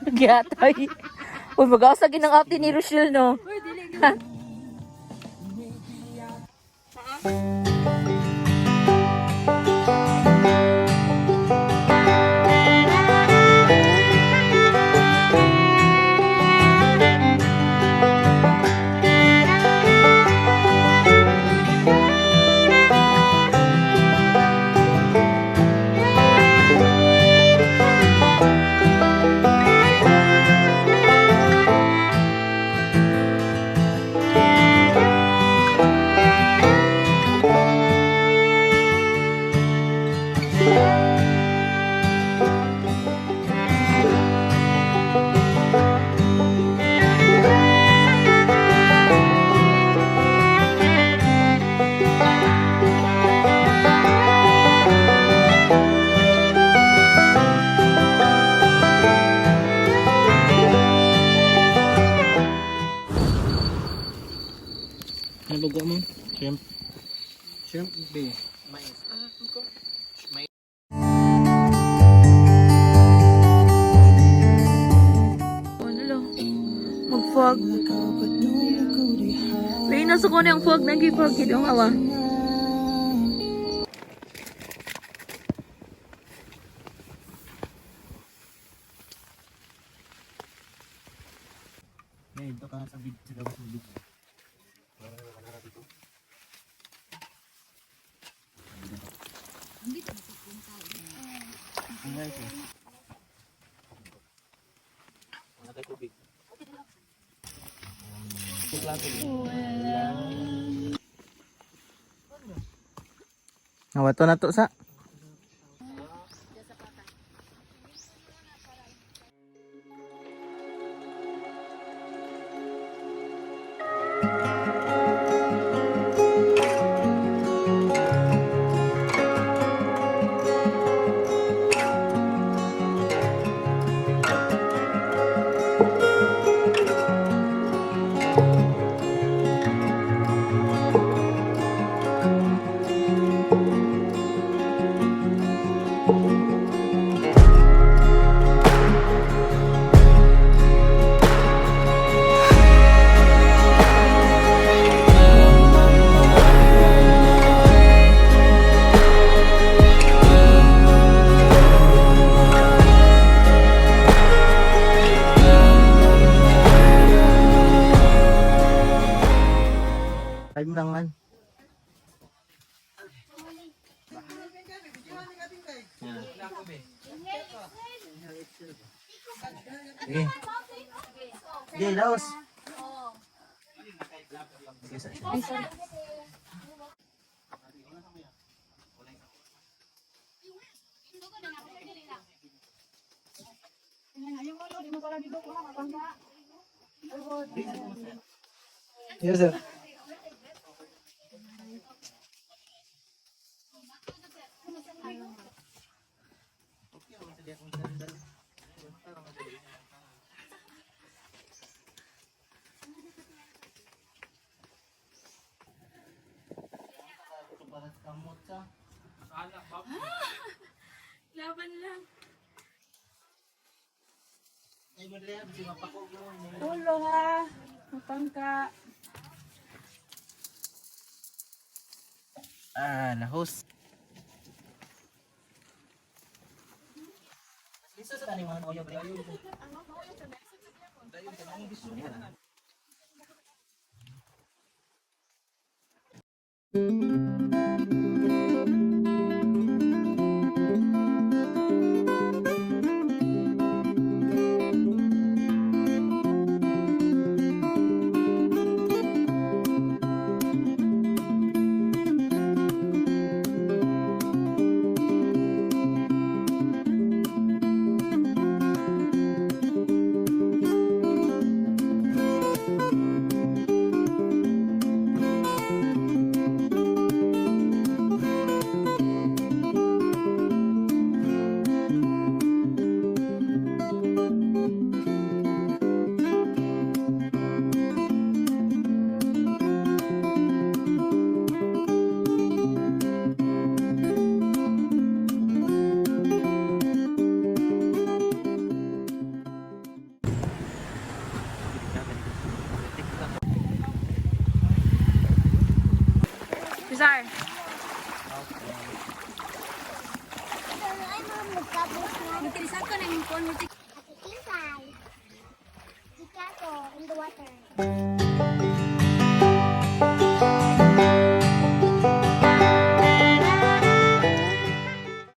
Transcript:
Nagyatay. Uy, mag-asa ginang ate ni Rochelle, no? Ano lugo mo? Shrimp. Shrimp be. Mais. Ano lang? Mag-fog. May nasa ko na yung fog. Nag-fog. Hindi yung awa. Ito ka sa bid sa gawas ng bid. Nawato na to sa. Time lang man. Sige. Sige, laos. Yes, sir. Laban lang. Ulo ha. Mapangka. Lahos. Isa sa taning mga oyo pre. Cesar. Magtirisan ko na yung phone mo. At the same time, Chicago in the water.